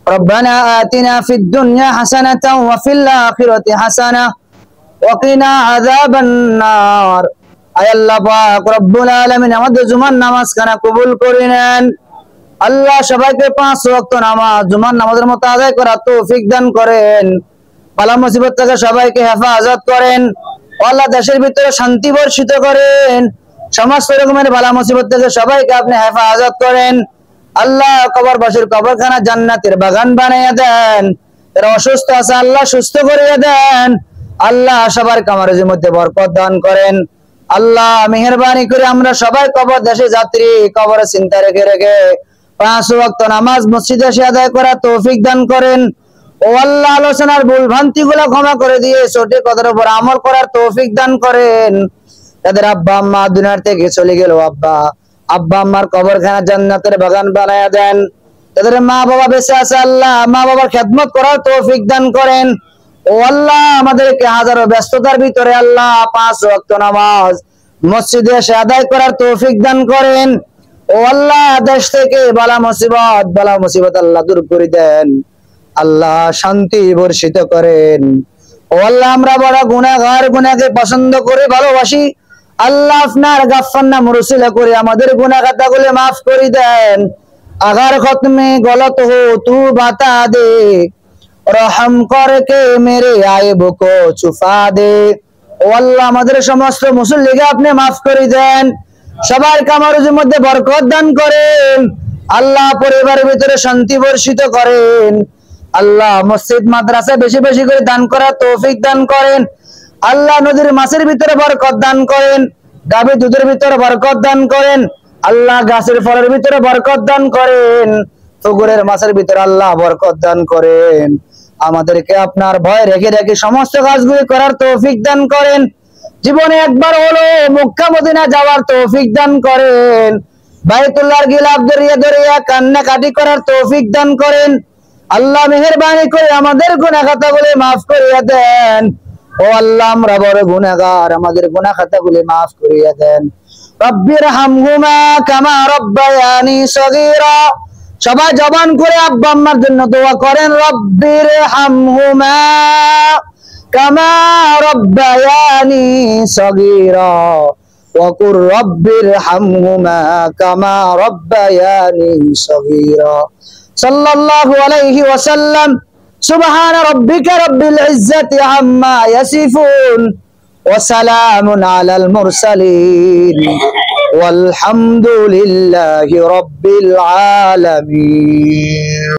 ربنا آتنا في الدنيا حسنة وفي الآخرة حسنة وقنا عذاب النار আয় আল্লাহ পাক রব্বুল আলামিন আমাদের জুমার নামাজখানা কবুল করে নেন। আল্লাহ সবাইকে 5 ওয়াক্ত নামাজ জুমার নামাজের মতো আদায় করার তৌফিক দান করেন। বালা মুসিবত থেকে সবাইকে হেফাজত করেন। আল্লাহ দেশের ভিতরে শান্তি বর্ষিত করেন। সমস্ত রকমের বালা মুসিবত থেকে সবাইকে আপনি হেফাজত করেন। আল্লাহ কবরবাসীর কবরখানা জান্নাতের বাগান বানিয়ে দেন। যারা অসুস্থ আছে আল্লাহ সুস্থ করে দেন। আল্লাহ সবার কামারের মধ্যে বরকত দান করেন। আল্লাহ মেহেরবানি করে আমরা সবাই কবর দেশে যাত্রী কবরের চিন্তা রেখে রেখে 5 ওয়াক্ত নামাজ মসজিদে এসে আদায় করার তৌফিক দান করেন। ও আল্লাহ আলোচনার ভুল ভ্রান্তি গুলো ক্ষমা করে দিয়ে সঠিক কথার উপর আমল করার তৌফিক দান করেন। তাদের আব্বা আম্মা দুনিয়ার থেকে চলে গেল, আব্বা আম্মার কবরখানা জান্নাতের বাগান বানায়া দেন। তাদের মা বাবা বেঁচে আছে আল্লাহ মা বাবার খেদমত করার তৌফিক দান করেন। ও আল্লাহ আমাদেরকে হাজারো ব্যস্ততার ভিতরে আল্লাহ 5 ওয়াক্ত নামাজ মসজিদে এসে আদায় করার তৌফিক দান করেন। ও আল্লাহ দেশ থেকে বালা মুসিবত আল্লাহ দূর করে দেন। আল্লাহ শান্তি বর্ষিত করেন। ও আল্লাহ আমরা বড় গুনাহগার, গুনাহকে পছন্দ করে ভালোবাসি। আল্লাহ আপনার গাফফার নাম রসিলা করে আমাদের গুনাহ খাতাগুলো মাফ করে দেন। আগার খতমে গলত হো তু বাতা দে, রহম করকে মেরে আয়েব কো ছুপা দে। ও আল্লাহ আমাদের সমস্ত মুসল্লিকে আপনি মাফ করে দেন। সবার কামারুজের মধ্যে বরকত দান করেন। আল্লাহ পরিবারের ভিতরে শান্তি বর্ষিত করেন। আল্লাহ মসজিদ মাদ্রাসা বেশি বেশি করে দান করার তৌফিক দান করেন। আল্লাহ নদীর মাছের ভিতরে বরকত দান করেন। গাভী দুধের ভিতরে বরকত দান করেন। আল্লাহ গাছের ফলের ভিতরে বরকত দান করেন। পুকুরের মাছের ভিতরে আল্লাহ বরকত দান করেন। আমাদেরকে আপনার ভয় রেখে রেখে সমস্ত কাজগুলি করার তৌফিক দান করেন। জীবনে একবার হলো মক্কা মদিনা যাওয়ার তৌফিক দান করেন। বাইতুল্লাহর গিলাফ দরিয়া দরিয়া কান্নাকাটি করার তৌফিক দান করেন। আল্লাহ মেহেরবানি করে আমাদের গুনাহ খাতাগুলি মাফ করিয়ে দেন। ও আল্লাহ আমরা বড় গুনাহগার, আমাদের গুনাহ খাতাগুলি মাফ করিয়ে দেন। রব্বির হামহুমা কামা রব্বায়ানি সগীরা। সবাই জবান করে আব্বা আম্মার জন্য দোয়া করেন। রব্বির হামহুমা কামা রব্বায়ানি সগীরা ওয়া কুর রব্বির হামহুমা কামা রব্বায়ানি সগীরা। সাল্লাল্লাহু আলাইহি ওয়াসাল্লাম। সুবহান রাব্বিকা রাব্বিল ইজ্জাতি আম্মা ইয়াসিফুন ওয়া সালামুন আলাল মুরসালিন ওয়ালহামদুলিল্লাহি রাব্বিল আলামিন।